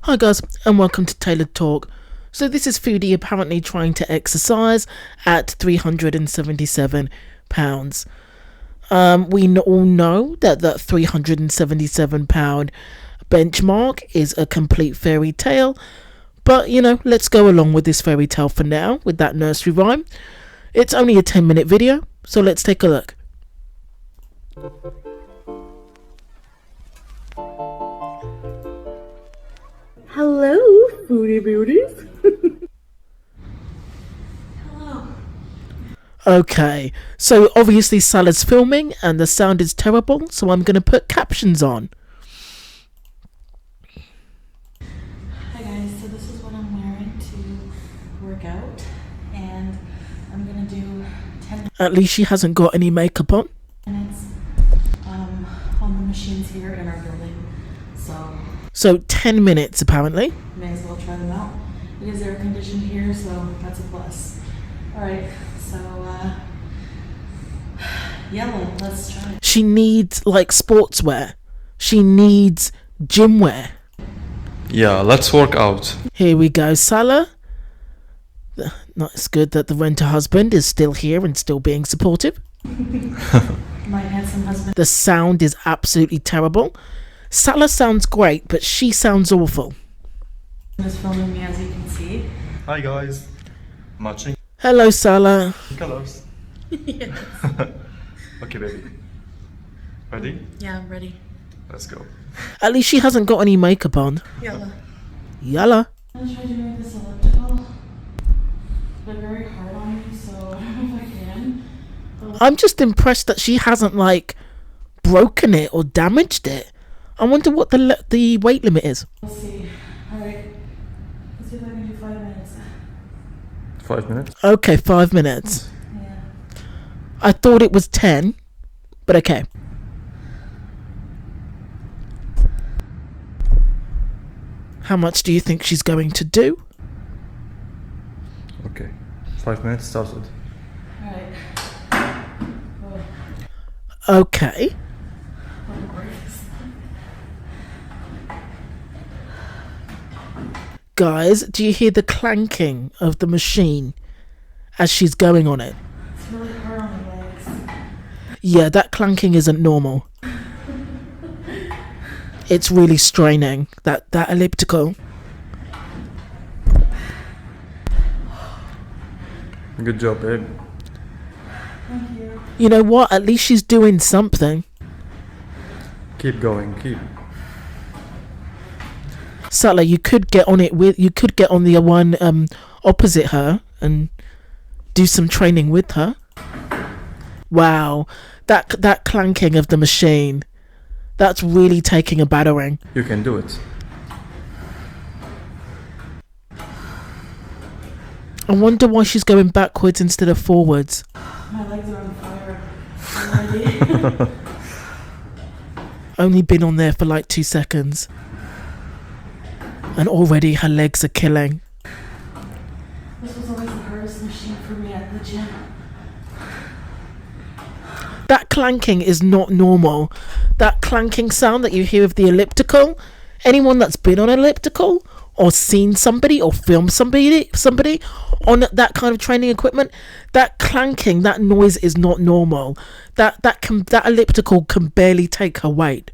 Hi guys, and welcome to Tailored Talk. So this is Foodie apparently trying to exercise at 377 pounds. We all know that 377 pound benchmark is a complete fairy tale, but let's go along with this fairy tale for now with that nursery rhyme. It's only a 10-minute video, so let's take a look. Hello, foodie beauties. Hello. Okay, so obviously Salah's filming and the sound is terrible, so I'm going to put captions on. Hi guys, so this is what I'm wearing to work out, and I'm gonna do 10 At least she hasn't got any makeup on. minutes on the machines here in our building. So 10 minutes apparently. May as well try them out. It is air conditioned here, so that's a plus. Alright, so yellow, let's try it. She needs sportswear. She needs gym wear. Yeah, let's work out. Here we go, Salah. It's good that the renter husband is still here and still being supportive. My handsome husband. The sound is absolutely terrible. Salah sounds great, but she sounds awful. Is filming me, as you can see. Hi guys. Matching Hello, Salah. colors. Yes. Okay, baby. Ready? Yeah, I'm ready. Let's go. At least she hasn't got any makeup on. Yellow. Yalla. I'm gonna try doing this elliptical. It's been very hard on me, so I don't know if I can. I'm just impressed that she hasn't broken it or damaged it. I wonder what the weight limit is. We'll see. Alright. Let's see if I can do 5 minutes. 5 minutes. Okay, 5 minutes. Yeah. I thought it was 10, but okay. How much do you think she's going to do? Okay. 5 minutes started. Alright. Okay. Guys, do you hear the clanking of the machine as she's going on it? It's really hard on the legs. Yeah, that clanking isn't normal. It's really straining, that elliptical. Good job, babe. Thank you. You know what? At least she's doing something. Keep going, keep. Salah, you could get on the one opposite her and do some training with her. Wow, that clanking of the machine, that's really taking a battering. You can do it. I wonder why she's going backwards instead of forwards. My legs are on fire. Already. Only been on there for 2 seconds. And already her legs are killing. This was always the hardest machine for me at the gym. That clanking is not normal. That clanking sound that you hear of the elliptical, anyone that's been on elliptical or seen somebody or filmed somebody on that kind of training equipment, that clanking, that noise is not normal. That elliptical can barely take her weight.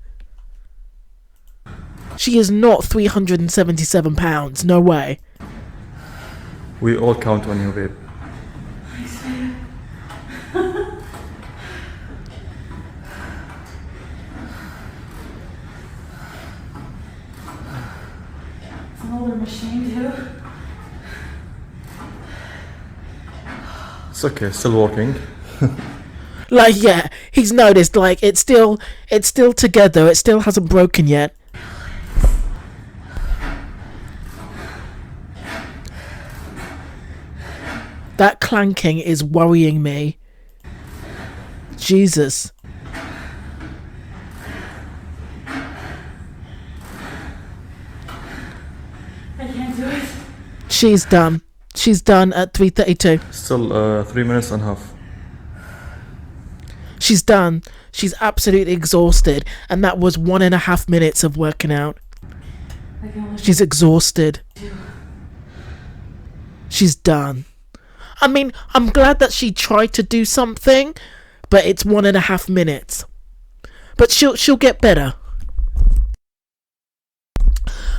She is not 377 pounds, no way. We all count on you, babe. It's an older machine too. It's okay, still working. Yeah, he's noticed, it's still together, it still hasn't broken yet. That clanking is worrying me. Jesus. I can't do it. She's done. She's done at 3:32. Still 3 minutes and a half. She's done. She's absolutely exhausted, and that was 1.5 minutes of working out. I can only She's exhausted. do. She's done. I mean, I'm glad that she tried to do something, but it's 1.5 minutes. But she'll get better.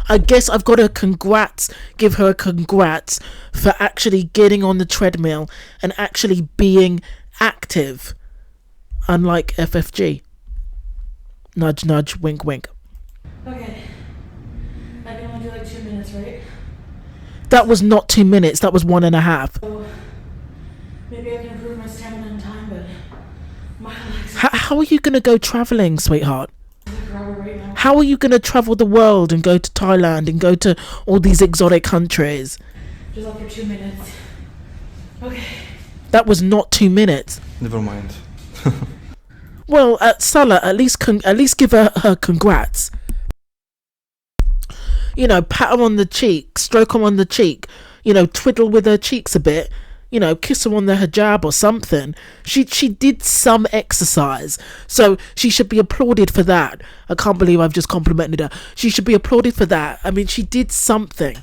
I guess I've got to give her a congrats for actually getting on the treadmill and actually being active, unlike FFG. Nudge, nudge, wink, wink. Okay. I can only do like 2 minutes, right? That was not 2 minutes, that was 1.5. So maybe I can improve my stamina in time, but my legs How are you going to go travelling, sweetheart? are like rubber right now. How are you going to travel the world and go to Thailand and go to all these exotic countries? Just after 2 minutes. Okay. That was not 2 minutes. Never mind. Well, Salah, at least give her congrats. You know, pat her on the cheek, stroke her on the cheek, you know, twiddle with her cheeks a bit, you know, kiss her on the hijab or something. She did some exercise, so she should be applauded for that. I can't believe I've just complimented her. She should be applauded for that. I mean, she did something.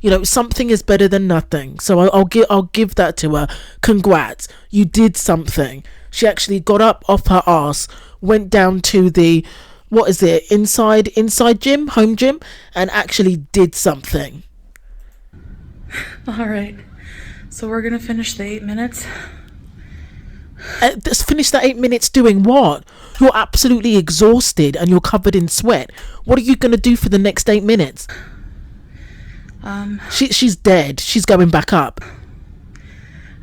You know, something is better than nothing. So I'll give that to her. Congrats, you did something. She actually got up off her ass, went down to the, what is it, inside gym, home gym, and actually did something. All right. So we're going to finish the 8 minutes. Let's finish that 8 minutes doing what? You're absolutely exhausted and you're covered in sweat. What are you going to do for the next 8 minutes? She's dead. She's going back up.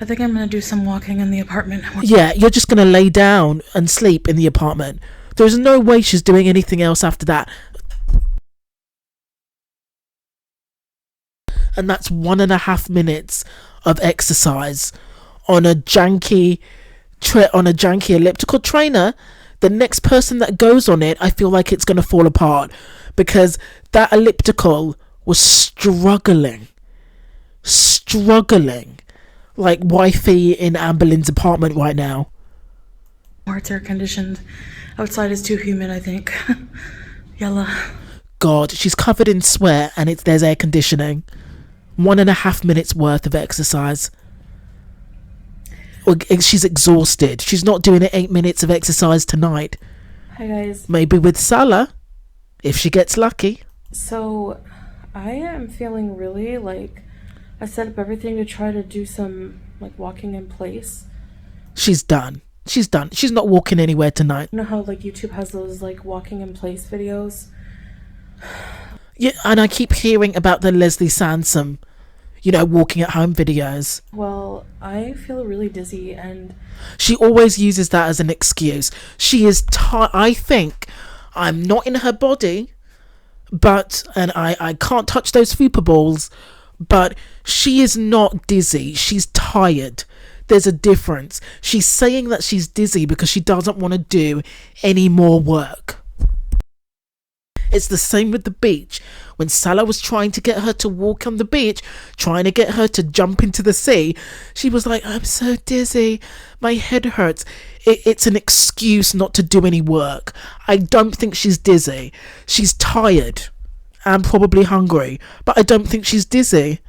I think I'm going to do some walking in the apartment. Yeah, you're just going to lay down and sleep in the apartment. There's no way she's doing anything else after that. And that's 1.5 minutes of exercise on a janky elliptical trainer. The next person that goes on it, I feel like it's going to fall apart, because that elliptical was struggling like wifey in Anne Boleyn's apartment right now. It's air conditioned. Outside is too humid, I think. Yalla. God, she's covered in sweat and there's air conditioning. 1.5 minutes worth of exercise. She's exhausted. She's not doing 8 minutes of exercise tonight. Hi guys. Maybe with Salah, if she gets lucky. So I am feeling really like I set up everything to try to do some like walking in place. She's done. She's not walking anywhere tonight. You know how like YouTube has those like walking in place videos? Yeah, and I keep hearing about the Leslie Sansom, you know, walking at home videos. Well, I feel really dizzy and She always uses that as an excuse. She is I think I'm not in her body, but, and I can't touch those fupa balls, but she is not dizzy. She's tired. There's a difference. She's saying that she's dizzy because she doesn't want to do any more work. It's the same with the beach. When Salah was trying to get her to walk on the beach, trying to get her to jump into the sea, she was like, I'm so dizzy, my head hurts. It's an excuse not to do any work. I don't think she's dizzy. She's tired and probably hungry, but I don't think she's dizzy.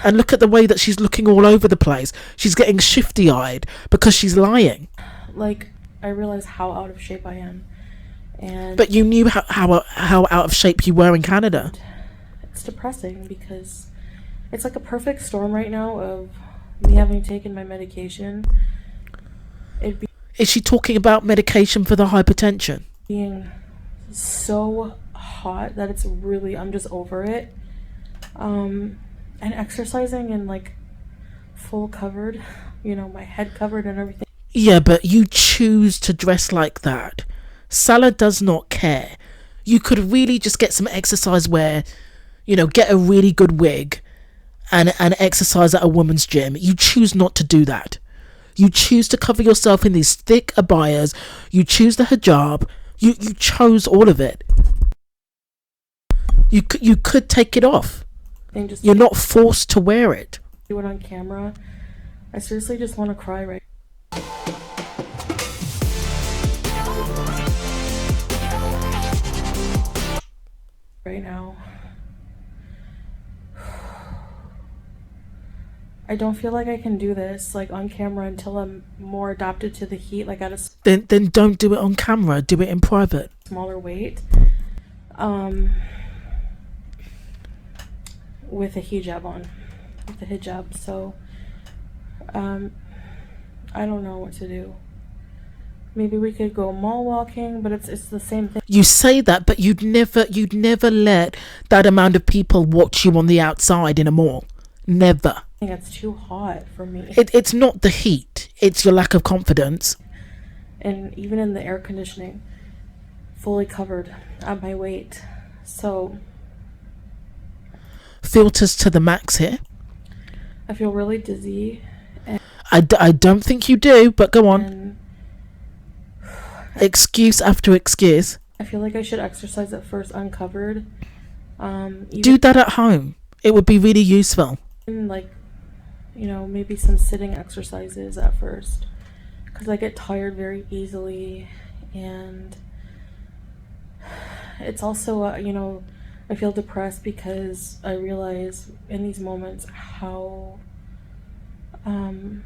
And look at the way that she's looking all over the place. She's getting shifty-eyed because she's lying. like I realize how out of shape I am. And But you knew how out of shape you were in Canada. it's depressing because it's like a perfect storm right now of me having taken my medication. It Is she talking about medication for the hypertension? being so hot that it's really, I'm just over it. And exercising and like full covered, you know, my head covered and everything. Yeah, but you choose to dress like that. Salah does not care. You could really just get some exercise wear, you know, get a really good wig and exercise at a woman's gym. You choose not to do that. You choose to cover yourself in these thick abayas. You choose the hijab. You chose all of it. You could take it off. And just You're not forced to wear it. do it on camera. I seriously just want to cry right now. I don't feel like I can do this like on camera until I'm more adapted to the heat, like at a Then don't do it on camera. Do it in private. smaller weight. With a hijab on. With the hijab. So I don't know what to do. Maybe we could go mall walking, but it's the same thing. You say that, but you'd never let that amount of people watch you on the outside in a mall. Never. It's too hot for me. It's not the heat. It's your lack of confidence. And even in the air conditioning, fully covered at my weight. So Filters to the max here. I feel really dizzy. I don't think you do, but go on. And Excuse after excuse. I feel like I should exercise at first uncovered. Do that at home. It would be really useful. Even like, you know, maybe some sitting exercises at first. Because I get tired very easily. And it's also, you know, I feel depressed because I realize in these moments how, you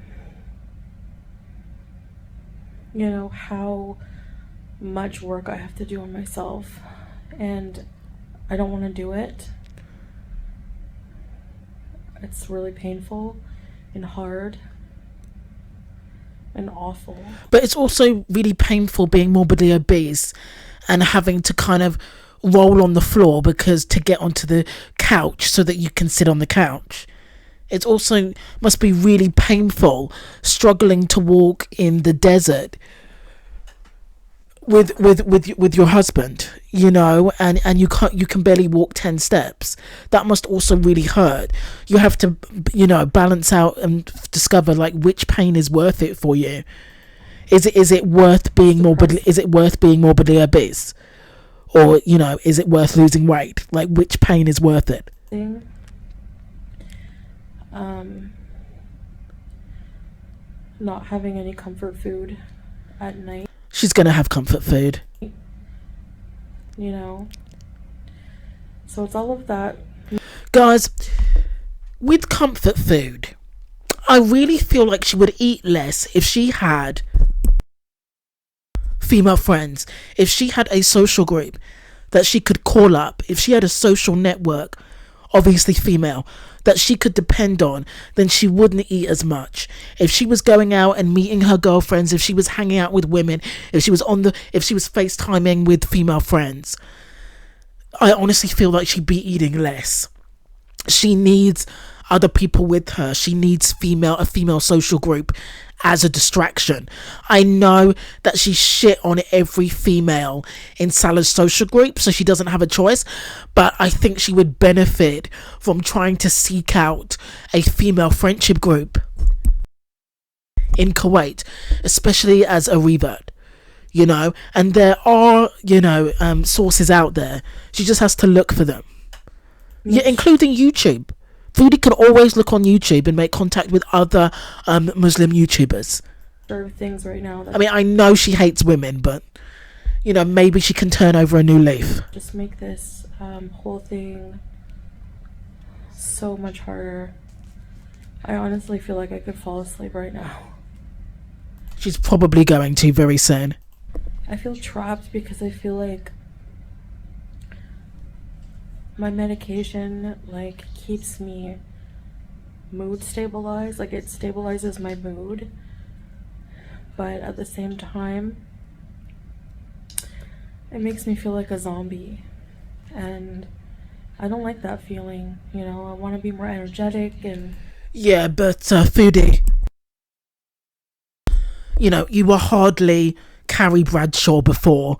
know, how much work I have to do on myself, and I don't want to do it. It's really painful and hard and awful. But it's also really painful being morbidly obese and having to kind of roll on the floor because to get onto the couch so that you can sit on the couch. It also must be really painful struggling to walk in the desert with your husband, you know, and you can barely walk 10 steps. That must also really hurt. You have to, you know, balance out and discover like which pain is worth it for you. Is it worth being morbidly obese? Or, you know, is it worth losing weight? Like, which pain is worth it? Not having any comfort food at night. She's going to have comfort food. You know? So it's all of that. Guys, with comfort food, I really feel like she would eat less if she had female friends, if she had a social group that she could call up, if she had a social network, obviously female, that she could depend on, then she wouldn't eat as much. If she was going out and meeting her girlfriends, if she was hanging out with women, if she was FaceTiming with female friends, I honestly feel like she'd be eating less. She needs other people with her. She needs a female social group as a distraction. I know that she's shit on every female in Salah's social group, so she doesn't have a choice, but I think she would benefit from trying to seek out a female friendship group in Kuwait, especially as a revert, you know, and there are, you know, sources out there. She just has to look for them. Yeah, including YouTube. Foodie can always look on YouTube and make contact with other Muslim YouTubers. Things right now. I mean, I know she hates women, but, you know, maybe she can turn over a new leaf. Just make this whole thing so much harder. I honestly feel like I could fall asleep right now. She's probably going to very soon. I feel trapped because I feel like my medication like keeps me mood stabilized, like it stabilizes my mood, but at the same time it makes me feel like a zombie, and I don't like that feeling, you know. I want to be more energetic. And yeah, but Foodie, you know, you were hardly Carrie Bradshaw before.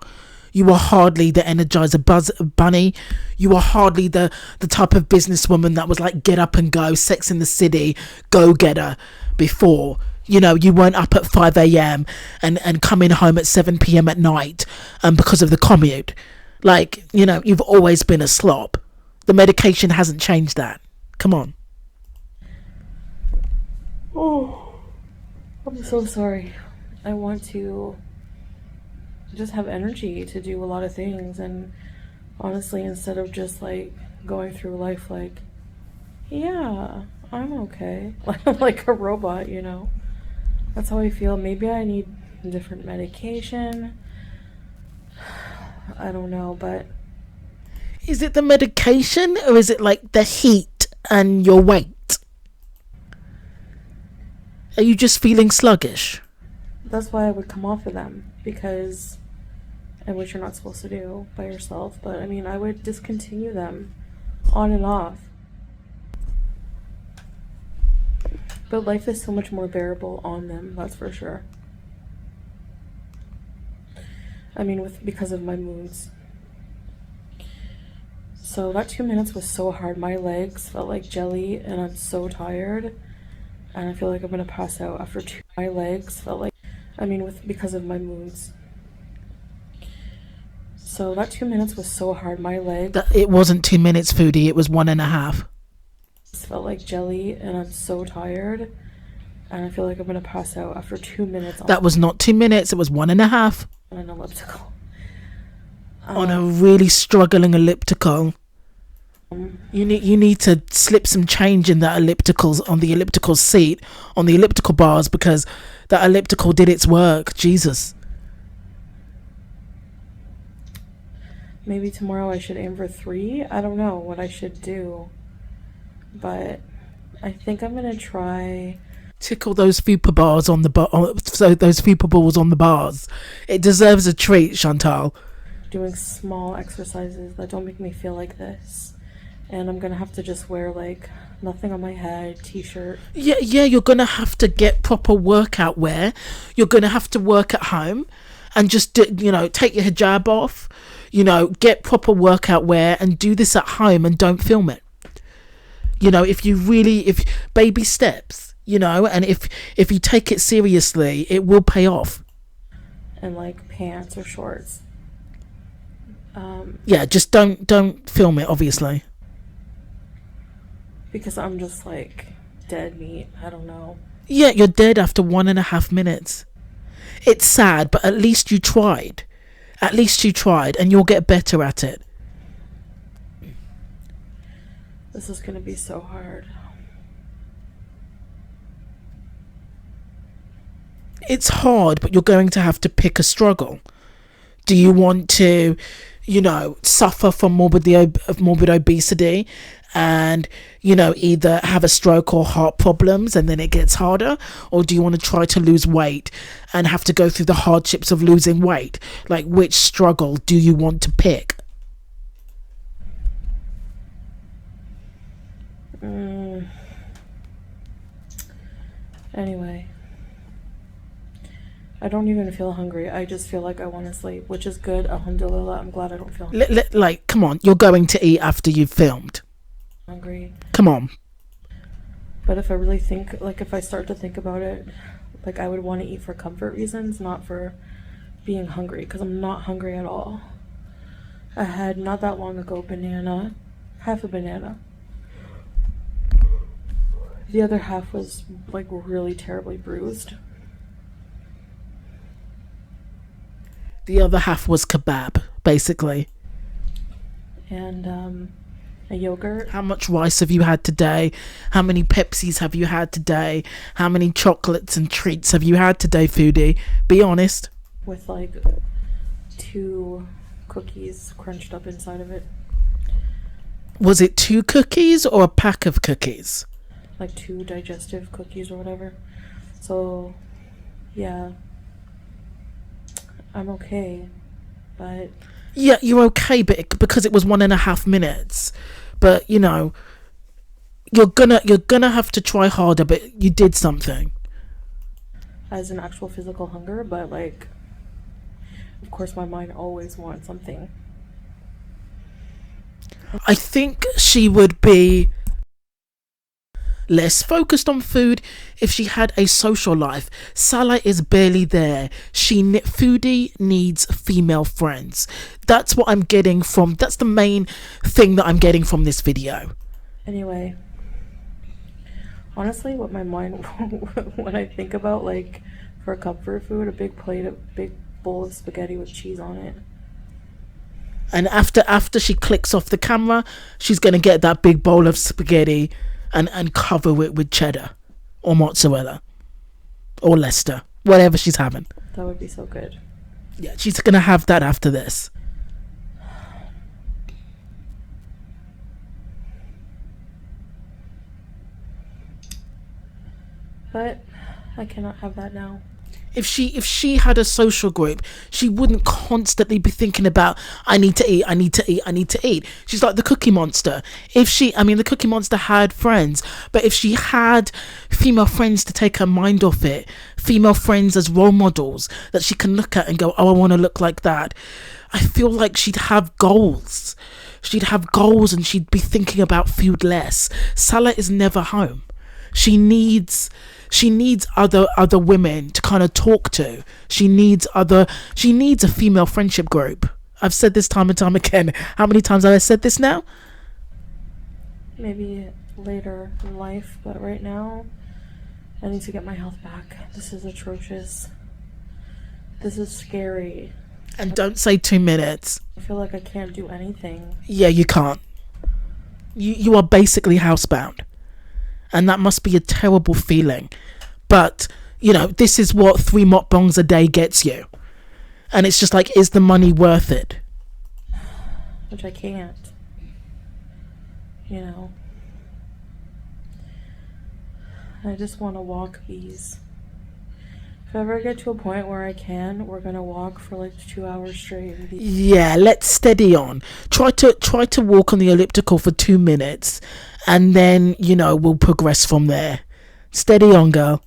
You were hardly the Energizer Bunny. You were hardly the type of businesswoman that was like get up and go, Sex in the City, go-getter before. You know, you weren't up at 5 a.m. and coming home at 7 p.m. at night because of the commute. Like, you know, you've always been a slop. The medication hasn't changed that. Come on. Oh, I'm so sorry. I want to just have energy to do a lot of things, and Honestly, instead of just like going through life like, yeah, I'm okay, like a robot, you know? That's how I feel. Maybe I need different medication. I don't know, but Is it the medication or is it like the heat and your weight? Are you just feeling sluggish? that's why I would come off of them, because, and which you're not supposed to do by yourself, but I mean, I would discontinue them on and off. But life is so much more bearable on them, that's for sure. I mean, because of my moods. So that 2 minutes was so hard. My legs felt like jelly, and I'm so tired. And I feel like I'm gonna pass out after my legs felt like, because of my moods. So that 2 minutes was so hard. My legs It wasn't 2 minutes, Foodie, it was 1.5. felt like jelly, and I'm so tired. And I feel like I'm gonna pass out after 2 minutes. That was not 2 minutes, it was 1.5. On an elliptical. On a really struggling elliptical. You need to slip some change in that on the elliptical seat, on the elliptical bars, because that elliptical did its work. Jesus. Maybe tomorrow I should aim for 3. I don't know what I should do, but I think I'm gonna try. Tickle those fupa bars on the those fupa balls on the bars. It deserves a treat, Chantal. Doing small exercises that don't make me feel like this, and I'm gonna have to just wear like nothing on my head, t-shirt. Yeah, you're gonna have to get proper workout wear. You're gonna have to work at home, and just take your hijab off. Get proper workout wear and do this at home, and don't film it. If baby steps, and if you take it seriously, it will pay off. And like pants or shorts. Yeah, just don't film it, obviously. Because I'm just like dead meat. I don't know. Yeah, you're dead after 1.5 minutes. It's sad, but at least you tried. At least you tried, and you'll get better at it. This is gonna be so hard. It's hard, but you're going to have to pick a struggle. Do you want to, suffer from morbid obesity and, either have a stroke or heart problems and then it gets harder? Or do you want to try to lose weight and have to go through the hardships of losing weight? Like, which struggle do you want to pick? Anyway. I don't even feel hungry. I just feel like I want to sleep, which is good. Alhamdulillah. I'm glad I don't feel hungry. Come on. You're going to eat after you've filmed. Come on. But if I really think, if I start to think about it, I would want to eat for comfort reasons, not for being hungry, because I'm not hungry at all. I had, not that long ago, half a banana. The other half was, really terribly bruised. The other half was kebab, basically. And a yogurt. How much rice have you had today? How many Pepsis have you had today? How many chocolates and treats have you had today, Foodie? Be honest. With 2 cookies crunched up inside of it. Was it 2 cookies or a pack of cookies? 2 digestive cookies or whatever. So, yeah. I'm okay, but... Yeah, you're okay, but because it was 1.5 minutes. But, you're gonna have to try harder, but you did something. As an actual physical hunger, but, of course my mind always wants something. I think she would be less focused on food if she had a social life. Salah is barely there. Foodie needs female friends. That's what I'm getting from, that's the main thing that I'm getting from this video. Anyway, honestly, what my mind, when I think about, for comfort food, a big bowl of spaghetti with cheese on it. And after she clicks off the camera, she's going to get that big bowl of spaghetti and cover it with cheddar or mozzarella or Leicester, whatever she's having. That would be so good. Yeah, she's going to have that after this. But I cannot have that now. If she had a social group, she wouldn't constantly be thinking about, I need to eat, I need to eat, I need to eat. She's like the Cookie Monster. The Cookie Monster had friends, but if she had female friends to take her mind off it, female friends as role models that she can look at and go, oh, I want to look like that, I feel like she'd have goals. She'd have goals and she'd be thinking about food less. Salah is never home. She needs other women to kind of talk to. She needs a female friendship group. I've said this time and time again. How many times have I said this now? Maybe later in life, but right now I need to get my health back. This is atrocious. This is scary. And don't say 2 minutes. I feel like I can't do anything. Yeah, you can't. You are basically housebound. And that must be a terrible feeling. But, this is what 3 mukbangs a day gets you. And it's just like, is the money worth it? Which I can't. I just want to walk these. If I ever get to a point where I can, we're going to walk for like 2 hours straight. Yeah, let's steady on. Try to walk on the elliptical for 2 minutes. And then, we'll progress from there. Steady on, girl.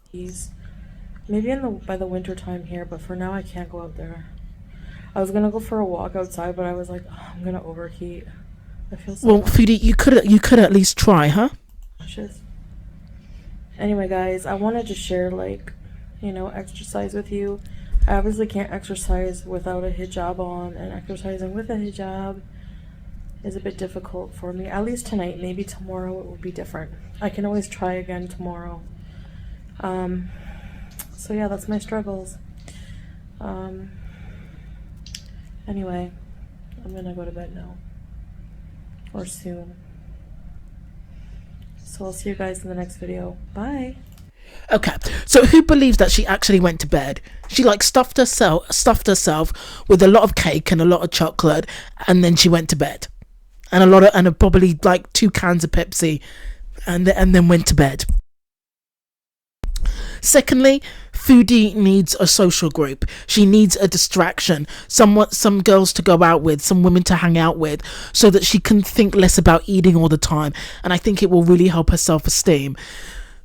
Maybe by the winter time here, but for now I can't go out there. I was gonna go for a walk outside, but I was like, oh, I'm gonna overheat. I feel so. Well, Foodie, you could at least try, huh? Anyway, guys, I wanted to share exercise with you. I obviously can't exercise without a hijab on, and exercising with a hijab is a bit difficult for me, at least tonight. Maybe tomorrow it will be different. I can always try again tomorrow. So yeah, that's my struggles. Anyway, I'm gonna go to bed now, or soon. So I'll see you guys in the next video. Bye. Okay, so who believes that she actually went to bed? She stuffed herself with a lot of cake and a lot of chocolate, and then she went to bed. And probably 2 cans of Pepsi, and then went to bed. Secondly, Foodie needs a social group. She needs a distraction, some girls to go out with, some women to hang out with, so that she can think less about eating all the time. And I think it will really help her self-esteem.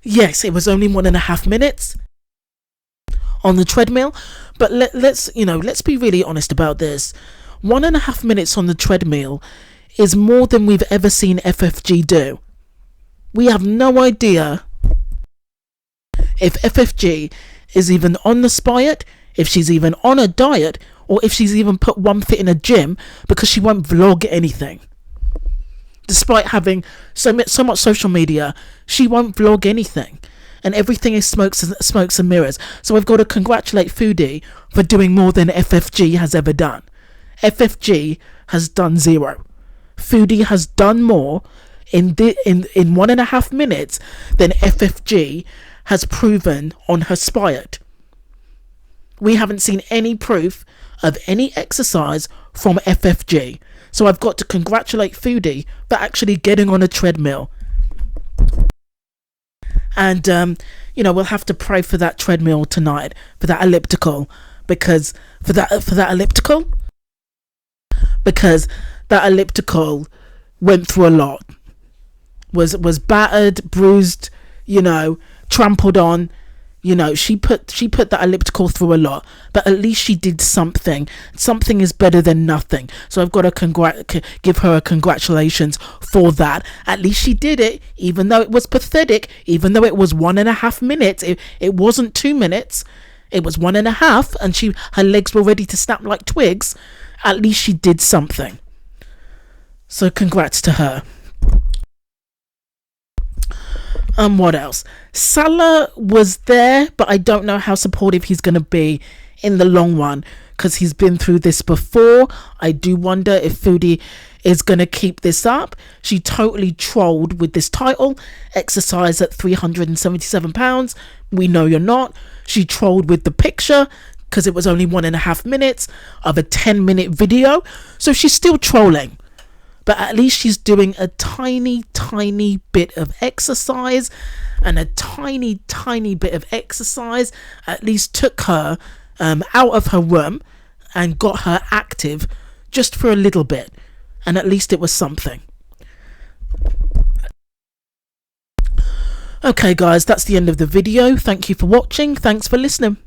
Yes, it was only 1.5 minutes on the treadmill, but let's be really honest about this. 1.5 minutes on the treadmill is more than we've ever seen FFG do. We have no idea if FFG is even on the spiot, if she's even on a diet, or if she's even put one foot in a gym, because she won't vlog anything. Despite having so much social media, she won't vlog anything. And everything is smokes and mirrors. So I've got to congratulate Foodie for doing more than FFG has ever done. FFG has done 0. Foodie has done more in 1.5 minutes than FFG has proven on her spiot. We haven't seen any proof of any exercise from FFG. So I've got to congratulate Foodie for actually getting on a treadmill. And we'll have to pray for that treadmill tonight, for that elliptical, because that elliptical went through a lot. Was battered, bruised, trampled on. She put that elliptical through a lot, but at least she did something. Something is better than nothing. So I've got to give her a congratulations for that. At least she did it, even though it was pathetic, even though it was 1.5 minutes. It wasn't 2 minutes. It was 1.5, and her legs were ready to snap like twigs. At least she did something. So congrats to her. What else? Salah was there, but I don't know how supportive he's going to be in the long run. because he's been through this before. I do wonder if Foodie is going to keep this up. She totally trolled with this title, exercise at 377 pounds. We know you're not. She trolled with the picture because it was only 1.5 minutes of a 10-minute video. So she's still trolling. But at least she's doing a tiny bit of exercise, and a tiny bit of exercise at least took her out of her room and got her active just for a little bit, and at least it was something. Okay guys, that's the end of the video. Thank you for watching. Thanks for listening.